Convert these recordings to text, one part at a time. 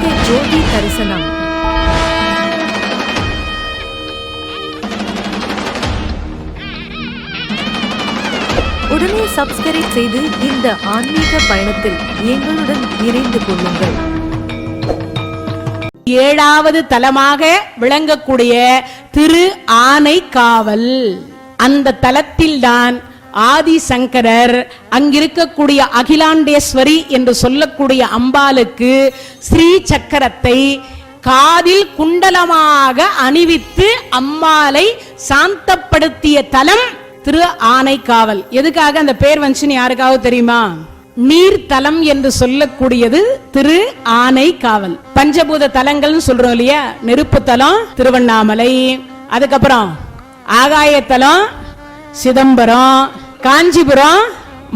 ஆன்மீக ஜோதி தரிசனம். உடனே சப்ஸ்கிரைப் செய்து இந்த ஆன்மீக பயணத்தில் எங்களுடன் இணைந்து கொள்ளுங்கள். ஏழாவது தலமாக விளங்கக்கூடிய திரு ஆனைக்காவல். அந்த தலத்தில்தான் ஆதிசங்கரர் அங்கிருக்கக்கூடிய அகிலாண்டேஸ்வரி என்று சொல்லக்கூடிய அம்பாளுக்கு ஸ்ரீ சக்கரத்தை காதில் குண்டலமாக அணிவித்து அம்பாளை சாந்தப்படுத்திய தலம் திரு ஆனைக்காவல். எதுக்காக அந்த பேர் வந்துச்சுன்னு யாருக்காவது தெரியுமா? நீர்த்தலம் என்று சொல்லக்கூடியது திரு ஆனைக்காவல். பஞ்சபூத தலங்கள் சொல்றோம் இல்லையா? நெருப்பு தலம் திருவண்ணாமலை, அதுக்கப்புறம் ஆகாயத்தலம் சிதம்பரம், காஞ்சிபுரம்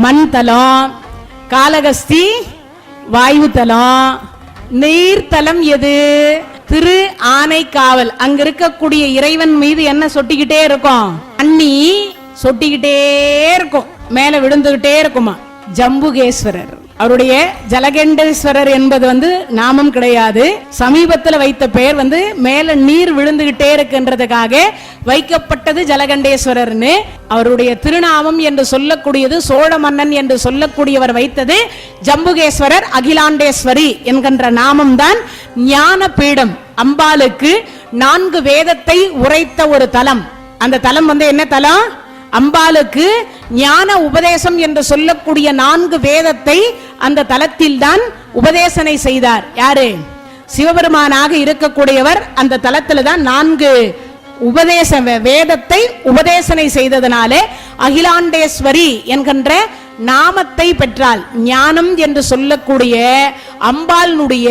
மண் தலம், காளகஸ்தி வாயு தலம். நீர்த்தலம் எது? திரு ஆனைக்காவல். அங்க இருக்கக்கூடிய இறைவன் மீது என்ன சொட்டிக்கிட்டே இருக்கும்? தண்ணி சொட்டிக்கிட்டே இருக்கும், மேல விழுந்துகிட்டே இருக்குமா. ஜம்புகேஸ்வரர், அவருடைய ஜலகண்டேஸ்வரர் என்பது நாமம் கிடையாது. சமீபத்தில் வைத்த பெயர் மேல நீர் விழுந்துகிட்டே இருக்குன்றதுக்காக வைக்கப்பட்டது ஜலகண்டேஸ்வரர்னு. அவருடைய திருநாமம் என்று சொல்லக்கூடியது சோழ மன்னன் என்று சொல்லக்கூடியவர் வைத்தது ஜம்புகேஸ்வரர் அகிலாண்டேஸ்வரி என்கின்ற நாமம் தான். ஞான பீடம், அம்பாளுக்கு 4 வேதத்தை உரைத்த ஒரு தலம். அந்த தலம் என்ன தலம்? அம்பாளுக்கு ஞான உபதேசம் என்று சொல்லக்கூடிய 4 வேதத்தை அந்த தலத்தில் தான் உபதேசனை செய்தார். யாரு? சிவபெருமானாக இருக்கக்கூடியவர் அந்த தலத்தில் தான் 4 உபதேச வேதத்தை உபதேசனை செய்ததனாலே அகிலாண்டேஸ்வரி என்கின்ற நாமத்தை பெற்றால். ஞானம் என்று சொல்லக்கூடிய அம்பாளுடைய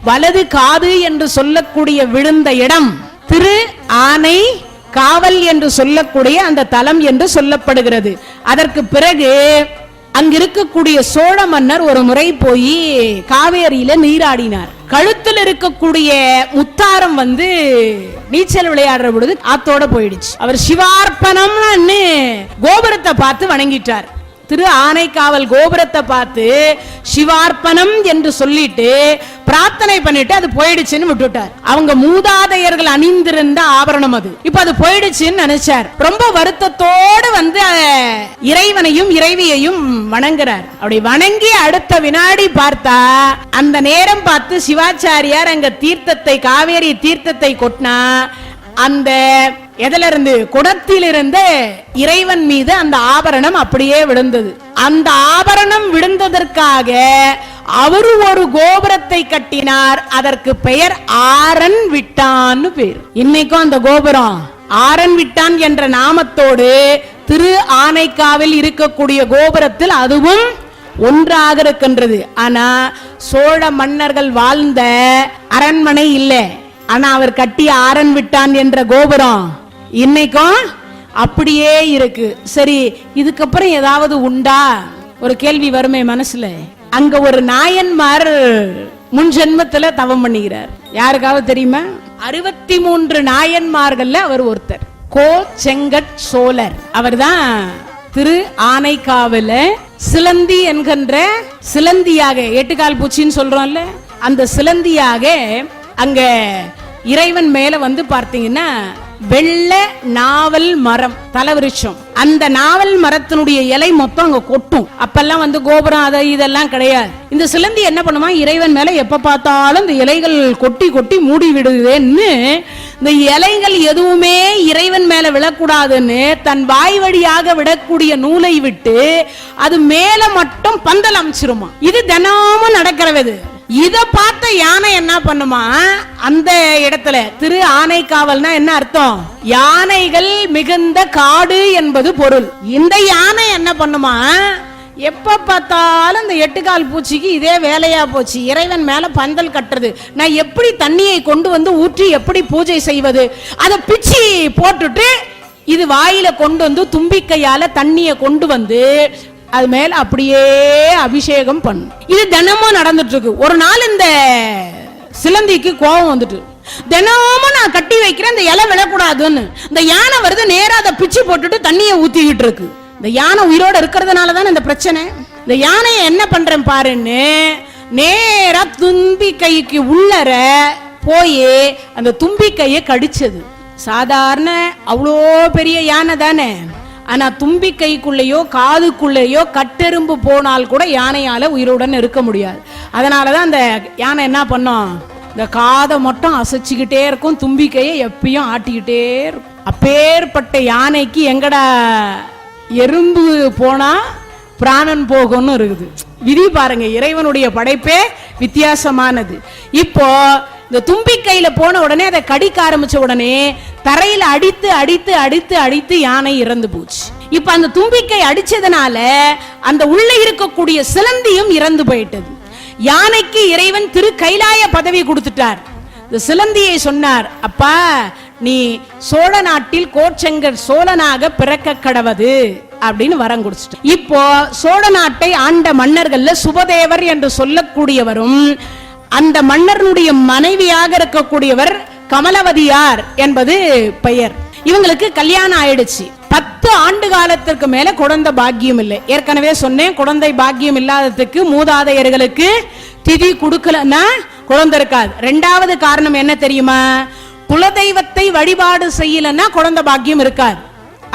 வலது காது என்று சொல்லக்கூடிய விழுந்த இடம் திரு ஆனை காவல் என்று சொல்லக்கூடிய அந்த தலம் என்று சொல்லப்படுகிறது. அதற்கு பிறகு அங்கிருக்கக்கூடிய சோழ மன்னர் ஒரு முறை போய் காவேரியில நீராடினார். கழுத்தில் இருக்கக்கூடிய முத்தாரம் நீச்சல் விளையாடுற பொழுது ஆத்தோட போயிடுச்சு. அவர் சிவார்ப்பணம்னு கோபுரத்தை பார்த்து வணங்கிட்டார். திரு ஆனைக்காவல் கோபுரத்தை பார்த்து சிவார்ப்பணம் என்று சொல்லிட்டு பிரார்த்தனை பண்ணிட்டு அது போயிடுச்சுன்னு விட்டுட்டார். அவங்க மூதாதையர்கள் அணிந்திருந்த ஆபரணம் அது. இப்ப அது போயிடுச்சுன்னு நினைச்சார். ரொம்ப வருத்தத்தோடு இறைவனையும் இறைவியையும் வணங்குறார். அப்படி வணங்கி அடுத்த வினாடி பார்த்தா அந்த நேரம் பார்த்து சிவாச்சாரியார் அங்க தீர்த்தத்தை, காவேரி தீர்த்தத்தை கொட்டினா அந்த எதிலிருந்து குடத்திலிருந்து இறைவன் மீது அந்த ஆபரணம் அப்படியே விழுந்தது. அந்த ஆபரணம் விழுந்ததற்காக அவரு ஒரு கோபுரத்தை கட்டினார். அதற்கு பெயர் ஆரன் விட்டான்னு பேர். இன்னைக்கும் அந்த கோபுரம் ஆரன் விட்டான் என்ற நாமத்தோடு திரு ஆனைக்காவில் இருக்கக்கூடிய கோபுரத்தில் அதுவும் ஒன்றாக இருக்கின்றது. ஆனா சோழ மன்னர்கள் வாழ்ந்த அரண்மனை இல்லை. ஆனா அவர் கட்டிய ஆரன் விட்டான் என்ற கோபுரம் இன்னைக்கும் அப்படியே இருக்கு. சரி, இதுக்கப்புறம் ஏதாவது உண்டா? ஒரு கேள்வி வருமே மனசுல. அங்க ஒரு நாயன்மார் முன் ஜென்மத்துல தவம் பண்ணுகிறார். யாருக்காவது தெரியுமா? 63 நாயன்மார்கள்ல அவர் ஒருத்தர். கோ செங்கட் சோழர். அவர் தான் திரு ஆனைக்காவல சிலந்தி என்கின்ற சிலந்தியாக, 8 கால் பூச்சின்னு சொல்றோம்ல, அந்த சிலந்தியாக அங்க இறைவன் மேல பார்த்தீங்கன்னா வெள்ள நாவல் மரம் தலவிருட்சம். அந்த நாவல் மரத்தினுடைய இலை மொத்தம் அங்க கொட்டும். அப்பெல்லாம் கோபுரம் அதை இதெல்லாம் கிடையாது. இந்த சிலந்தி என்ன பண்ணுமா, இறைவன் மேல எப்ப பார்த்தாலும் இந்த இலைகள் கொட்டி கொட்டி மூடி விடுதுன்னு இந்த இலைகள் எதுவுமே இறைவன் மேல விழக்கூடாதுன்னு தன் வாய் வழியாக விடக்கூடிய நூலை விட்டு அது மேல மட்டும் பந்தல் அமைச்சிருமா. இது தினமும் நடக்கிறது. இத பார்த்த யானை என்ன பண்ணுமா, அந்த இடத்துல திரு ஆனைக்காவல்னா என்ன அர்த்தம்? யானைகள் மிகுந்த காடு என்பது பொருள். இந்த யானை என்ன பண்ணுமா, எப்ப பார்த்தாலும் இந்த 8 கால் பூச்சிக்கு இதே வேலையா போச்சு. இறைவன் மேல பந்தல் கட்டுறது, நான் எப்படி தண்ணியை கொண்டு ஊற்றி எப்படி பூஜை செய்வது? அதை பிச்சி போட்டுட்டு இது வாயில கொண்டு தும்பிக்கையால தண்ணியை கொண்டு அது மேல அப்படியே அபிஷேகம் பண்ணும். இது தினமும் நடந்துட்டு இருக்கு. ஒரு நாள் இந்த சிலந்திக்கு கோபம் வந்துட்டு, தினமும் நான் கட்டி வைக்கிறேன், இந்த இலை விழக்கூடாதுன்னு. இந்த யானை வருது, நேரா அதை பிச்சு போட்டுட்டு தண்ணியை ஊத்திக்கிட்டு இருக்கு. இந்த யானை உயிரோட இருக்கிறதுனால தான் இந்த பிரச்சனை. இந்த யானையை என்ன பண்றேன் பாருன்னு நேரா தும்பிக்கைக்கு உள்ளர போய் அந்த தும்பிக்கையை கடிச்சது. சாதாரண அவ்வளோ பெரிய யானை தானே, ஆனா தும்பிக்கைக்குள்ளேயோ காதுக்குள்ளேயோ கட்டெரும்பு போனால் கூட யானையால உயிருடன் இருக்க முடியாது. அதனாலதான் அந்த யானை என்ன பண்ணும், இந்த காதை மட்டும் அசைச்சுக்கிட்டே இருக்கும், தும்பிக்கையை எப்பயும் ஆட்டிக்கிட்டே இருக்கும். அப்பேற்பட்ட யானைக்கு எங்கடா எறும்பு போனா பிராணன் போகும்னு இருக்குது. விதி பாருங்க, இறைவனுடைய படைப்பே வித்தியாசமானது. இப்போ இந்த தும்பிக்கையில போன உடனே அதை கடிக்க ஆரம்பிச்ச உடனே தரையில அடித்து அடித்து அடித்து அடித்து யானை இறந்து போச்சு. இப்ப அந்த தும்பிக்கை அடிச்சதுனால அந்த உள்ள இருக்கக்கூடிய சிலந்தியும் இறந்து போயிட்டது. யானைக்கு இறைவன் திரு கைலாய பதவி கொடுத்துட்டார். இந்த சிலந்தியை சொன்னார், அப்பா நீ சோழ நாட்டில் கோச்செங்கர் சோழனாக பிறக்க கடவது அப்படின்னு வரம் கொடுத்துட்டு. இப்போ சோழ நாட்டை ஆண்ட மன்னர்கள்ல சுபதேவர் என்று சொல்லக்கூடியவரும் அந்த மன்னருடைய மனைவியாக இருக்கக்கூடியவர் கமலவதியார் என்பது பெயர். இவங்களுக்கு கல்யாணம் ஆயிடுச்சு. 10 ஆண்டு காலத்திற்கு மேல குழந்தை பாக்கியம் இல்லை. ஏற்கனவே சொன்னேன், குழந்தை பாக்கியம் இல்லாததுக்கு மூதாதையர்களுக்கு திதி கொடுக்கலன்னா குழந்தை இருக்காது. 2வது காரணம் என்ன தெரியுமா, குலதெய்வத்தை வழிபாடு செய்யலன்னா குழந்தை பாக்கியம் இருக்காது.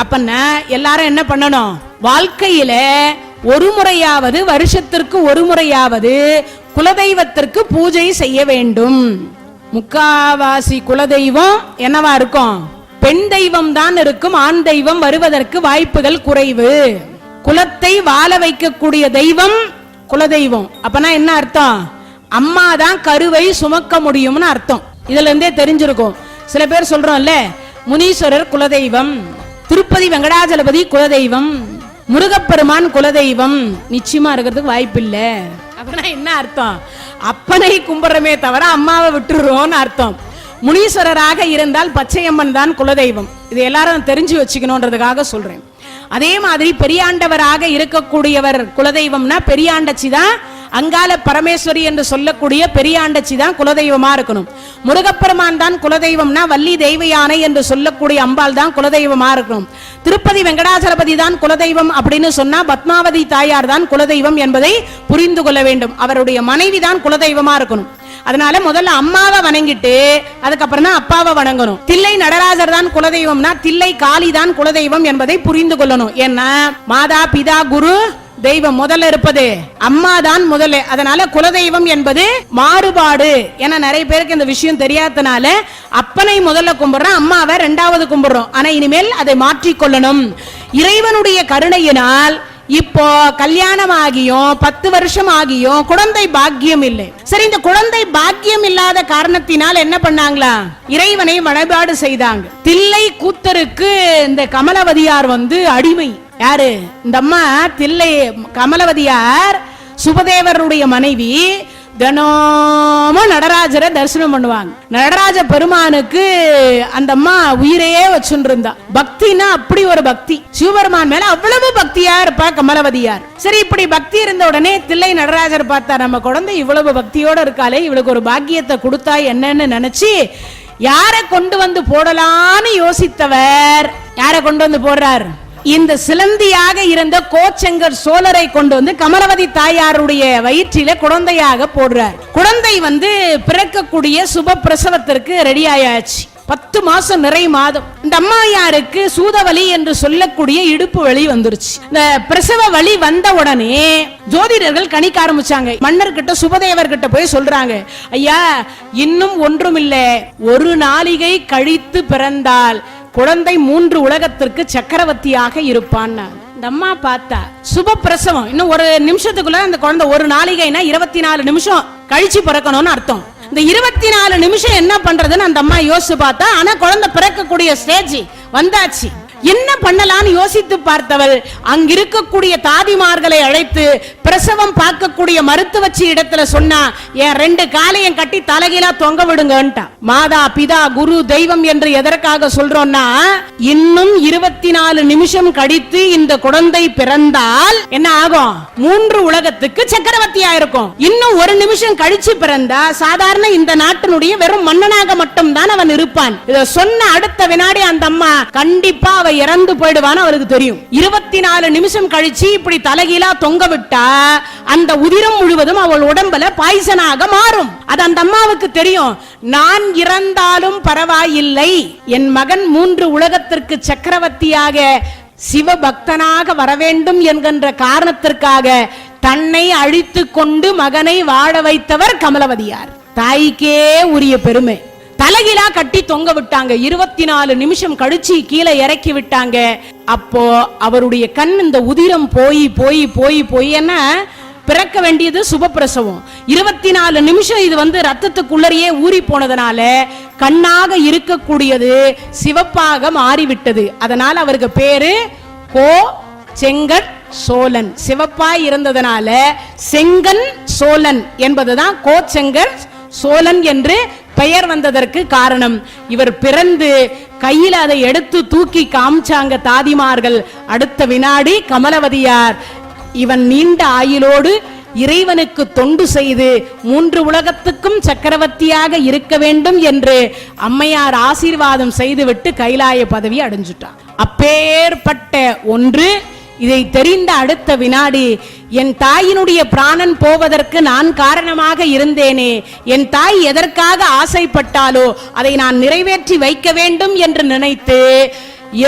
அப்பன்னா எல்லாரும் என்ன பண்ணணும், வாழ்க்கையில ஒரு முறையாவது, வருஷத்திற்கு ஒரு முறையாவது குலதெய்வத்திற்கு பூஜை செய்ய வேண்டும். முக்காவாசி குலதெய்வம் என்னவா இருக்கும், பெண் தெய்வம் தான் இருக்கும். ஆண் தெய்வம் வருவதற்கு வாய்ப்புகள் குறைவு. குலத்தை வாழ வைக்கக்கூடிய தெய்வம் குலதெய்வம். அப்பனா என்ன அர்த்தம், அம்மா தான் கருவை சுமக்க முடியும்னு அர்த்தம். இதுல இருந்தே தெரிஞ்சிருக்கும். சில பேர் சொல்றோம்ல, முனீஸ்வரர் குலதெய்வம், திருப்பதி வெங்கடாஜலபதி குலதெய்வம், முருகப்பெருமான் குலதெய்வம், நிச்சயமா இருக்கிறதுக்கு வாய்ப்பு இல்ல. அப்படின்னா என்ன அர்த்தம், அப்பனை கும்பிடுறமே தவிர அம்மாவை விட்டுறோம்னு அர்த்தம். முனீஸ்வரராக இருந்தால் பச்சையம்மன் தான் குலதெய்வம். இது எல்லாரும் தெரிஞ்சு வச்சுக்கணும்ன்றதுக்காக சொல்றேன். அதே மாதிரி பெரியாண்டவராக இருக்கக்கூடியவர் குலதெய்வம்னா பெரியாண்டச்சி தான், அங்கால பரமேஸ்வரி என்று சொல்லக்கூடிய பெரியாண்டச்சி தான் குலதெய்வமா இருக்கணும். முருகப்பெருமான் தான் குலதெய்வம்னா வள்ளி தெய்வ யானை என்று சொல்லக்கூடிய அம்பாள் தான் குலதெய்வமா இருக்கணும். திருப்பதி வெங்கடாசலபதி தான் குலதெய்வம் அப்படின்னு சொன்னா பத்மாவதி தாயார் தான் குலதெய்வம் என்பதை புரிந்து கொள்ள வேண்டும். அவருடைய மனைவி தான் குலதெய்வமா இருக்கணும். அதனால முதல்ல அம்மாவை வணங்கிட்டு அதுக்கப்புறம் தான் அப்பாவை வணங்கணும். தில்லை நடராஜர் தான் குலதெய்வம்னா தில்லை காளி தான் குலதெய்வம் என்பதை புரிந்து கொள்ளணும். ஏன்னா மாதா பிதா குரு தெய்வம் முதல்ல இருப்பது அம்மா தான் முதல்ல. அதனால குலதெய்வம் என்பது மாறுபாடு. ஏன்னா நிறைய பேருக்கு இந்த விஷயம் தெரியாதனால அப்பனை முதல்ல கும்பிடுறோம், அம்மாவை 2வது கும்பிடுறோம். ஆனா இனிமேல் அதை மாற்றிக்கொள்ளணும். இறைவனுடைய கருணையினால் இப்போ கல்யாணம் ஆகியும் 10 வருஷம் ஆகியும் குழந்தை பாக்கியம் இல்லை. சரி, இந்த குழந்தை பாக்கியம் இல்லாத காரணத்தினால் என்ன பண்ணாங்களா, இறைவனை வழிபாடு செய்தாங்க. தில்லை கூத்தருக்கு இந்த கமலவதியார் அடிமை. யாரு இந்த அம்மா, தில்லை கமலவதியார் சுபதேவருடைய மனைவி. தினமும் நடராஜரை தரிசனம் பண்ணுவாங்க. நடராஜ பெருமானுக்கு அந்த அம்மா உயிரையே வச்சுட்டு இருந்தா. பக்தினா அப்படி ஒரு பக்தி, சிவபெருமான் மேல அவ்வளவு பக்தியா இருப்பா கமலவதியார். சரி, இப்படி பக்தி இருந்த உடனே தில்லை நடராஜர் பார்த்தா, நம்ம குழந்தை இவ்வளவு பக்தியோட இருக்காளே, இவளுக்கு ஒரு பாக்கியத்தை கொடுத்தா என்னன்னு நினைச்சு யாரை கொண்டு வந்து போடலான்னு யோசித்தவர் யாரை கொண்டு வந்து போடுறார், இந்த சிலந்தியாக இருந்த கோச்செங்கர் சோழரை கொண்டு வந்து கமலவதி தாயாருடைய வயிற்றில குழந்தையாக போடுறார். குழந்தை பிறக்கக்கூடிய சுப பிரசவத்திற்கு ரெடி ஆயாச்சு. 10 மாசம் நிறை மாதம். இந்த அம்மாயாருக்கு சூதவலி என்று சொல்லக்கூடிய இடுப்பு வலி வந்துருச்சு. இந்த பிரசவ வலி வந்த உடனே ஜோதிடர்கள் கணிக்க ஆரம்பிச்சாங்க. மன்னர்கிட்ட சுபதேவர் கிட்ட போய் சொல்றாங்க, ஐயா இன்னும் ஒன்றுமில்ல, 1 நாளிகை கழித்து பிறந்தால் குழந்தை 3 உலகத்திற்கு சக்கரவர்த்தியாக இருப்பான். இந்த அம்மா பார்த்தா சுப பிரசவம், இன்னும் 1 நிமிஷத்துக்குள்ள அந்த குழந்தை, 1 நாளிகைனா 24 நிமிஷம் கழிச்சு பிறக்கணும்னு அர்த்தம். இந்த 24 நிமிஷம் என்ன பண்றதுன்னு அந்த அம்மா யோசிச்சு பார்த்தா, ஆனா குழந்தை பிறக்கக்கூடிய ஸ்டேஜ் வந்தாச்சு. என்ன பண்ணலாம்னு யோசித்து பார்த்தவள் அங்கிருக்கக்கூடிய தாதிமார்களை அழைத்து பிரசவம் பார்க்கக்கூடிய மருத்துவச்சி இடத்துல சொன்னா, என் 2 காலையும் கட்டி தலைகீழா தொங்க விடுங்கன்ட்டா. மாதா பிதா குரு தெய்வம் என்று எதற்காக சொல்றோம்னா, இன்னும் 24 நிமிஷம் கழித்து இந்த குழந்தை பிறந்தால் என்ன ஆகும், 3 உலகத்துக்கு சக்கரவர்த்தியா இருக்கும். இன்னும் 1 நிமிஷம் கழிச்சு பிறந்தா சாதாரண இந்த நாட்டினுடைய வெறும் மன்னனாக மட்டும் தான் அவன் இருப்பான். இத சொன்ன அடுத்த வினாடி அந்த அம்மா கண்டிப்பா இறந்து போயிடுவான்னு அவருக்கு தெரியும். 24 நிமிஷம் கழிச்சு இப்படி தலைகீழா தொங்க விட்டா அந்த உதிரம் முழுவதும் அவள் உடம்புல பாய்சனாக மாறும். அது அந்த அம்மாவுக்கு தெரியும். நான் இறந்தாலும் பரவாயில்லை, என் மகன் 3 உலகத்திற்கு சக்கரவர்த்தியாக சிவபக்தனாக வர வேண்டும் என்கின்ற காரணத்திற்காக தன்னை அழித்து கொண்டு மகனை வாழ வைத்தவர் கமலவதியார். தாய்க்கே உரிய பெருமை. தலைகிலா கட்டி தொங்க விட்டாங்க. 24 நிமிஷம் கழிச்சு கீழே இறக்கி விட்டாங்க. அப்போ அவருடைய கண் இந்த உதிரம் போய் போய் போய் போய் என்ன பிறக்க வேண்டியது சுபப்பிரசவம். 24 நிமிஷம் இது ரத்தத்துக்குள்ளரையே ஊறி போனதுனால கண்ணாக இருக்கக்கூடியது சிவப்பாக மாறிவிட்டது. அதனால அவருக்கு பேரு கோ செங்கட் சோழன். சிவப்பாய் இருந்ததனால செங்கன் சோழன் என்பதுதான் கோ செங்கர் சோழன் என்று பெயர் வந்ததற்கு காரணம். இவர் பிறந்து கையில் அதை எடுத்து தூக்கி காமிச்சாங்க தாதிமார்கள். அடுத்த வினாடி கமலவதியார் இவன் நீண்ட ஆயுளோடு இறைவனுக்கு தொண்டு செய்து 3 உலகத்துக்கும் சக்கரவர்த்தியாக இருக்க வேண்டும் என்று அம்மையார் ஆசீர்வாதம் செய்துவிட்டு கைலாய பதவி அடைஞ்சுட்டார். அப்பேற்பட்ட ஒன்று. இதை தெரிந்த அடுத்த வினாடி என் தாயினுடைய பிராணன் போவதற்கு நான் காரணமாக இருந்தேனே, என் தாய் எதற்காக ஆசைப்பட்டாலோ அதை நான் நிறைவேற்றி வைக்க வேண்டும் என்று நினைத்து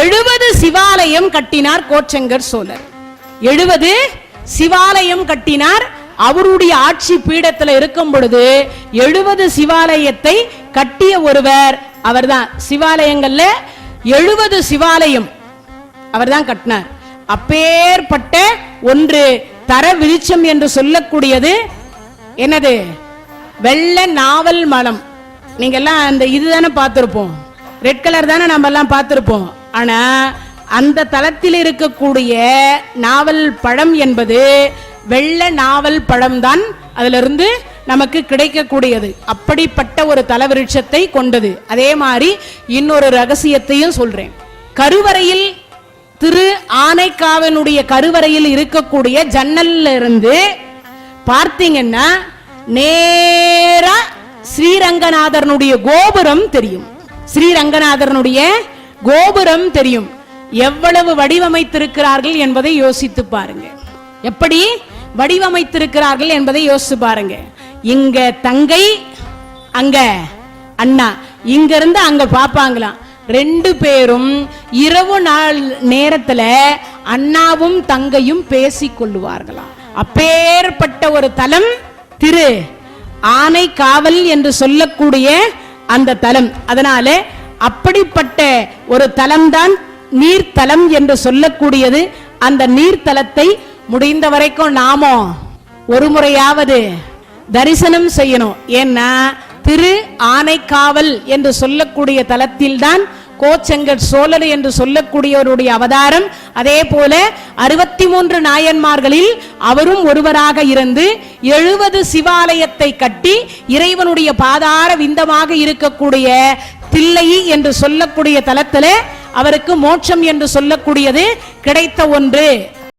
70 சிவாலயம் கட்டினார் கோச்செங்கர் சோழர். 70 சிவாலயம் கட்டினார். அவருடைய ஆட்சி பீடத்தில் இருக்கும் பொழுது 70 சிவாலயத்தை கட்டிய ஒருவர் அவர்தான். சிவாலயங்கள்ல 70 சிவாலயம் அவர்தான் கட்டினார். அப்பேற்பட்ட ஒன்று தர விருட்சம் என்று சொல்லக்கூடியது என்னது? வெள்ள நாவல் மலம். நீங்க எல்லாம் அந்த இதுதானே பார்த்திருப்போம், ரெட் கலர் தானே நம்ம எல்லாம் பார்த்திருப்போம். ஆனா அந்த தளத்தில் இருக்கக்கூடிய நாவல் பழம் என்பது வெள்ள நாவல் பழம் தான் அதிலிருந்து நமக்கு கிடைக்கக்கூடியது. அப்படிப்பட்ட ஒரு தலவிருட்சத்தை கொண்டது. அதே மாதிரி இன்னொரு ரகசியத்தையும் சொல்றேன். கருவறையில் திரு ஆனைக்காவனுடைய கருவறையில் இருக்கக்கூடிய ஜன்னல்ல இருந்து பார்த்தீங்கன்னா நேரா ஸ்ரீரங்கநாதனுடைய கோபுரம் தெரியும். ஸ்ரீரங்கநாதனுடைய கோபுரம் தெரியும். எவ்வளவு வடிவமைத்திருக்கிறார்கள் என்பதை யோசித்து பாருங்க. எப்படி வடிவமைத்திருக்கிறார்கள் என்பதை யோசித்து பாருங்க. இங்க தங்கை, அங்க அண்ணா, இங்க இருந்து அங்க பாப்பாங்களாம். 2 பேரும் இரவு நாள் நேரத்துல அண்ணாவும் தங்கையும் பேசிக் கொள்ளுவார்களாம். அப்பேற்பட்ட ஒரு தலம் திரு ஆனைக்காவல் என்று சொல்லக்கூடிய அந்த தலம். அதனால அப்படிப்பட்ட ஒரு தலம்தான் நீர்த்தலம் என்று சொல்லக்கூடியது. அந்த நீர்த்தலத்தை முடிந்த வரைக்கும் நாமோ ஒரு முறையாவது தரிசனம் செய்யணும். ஏன்னா திரு ஆனைக்காவல் என்று சொல்லக்கூடிய தலத்தில் தான் கோச்செங்கட் சோழர் என்று சொல்லக்கூடியவருடைய அவதாரம். அதே போல 63 நாயன்மார்களில் அவரும் ஒருவராக இருந்து 70 சிவாலயத்தை கட்டி இறைவனுடைய பாதார விந்தமாக இருக்கக்கூடிய தில்லை என்று சொல்லக்கூடிய தலத்தில் அவருக்கு மோட்சம் என்று சொல்லக்கூடியது கிடைத்த ஒன்று.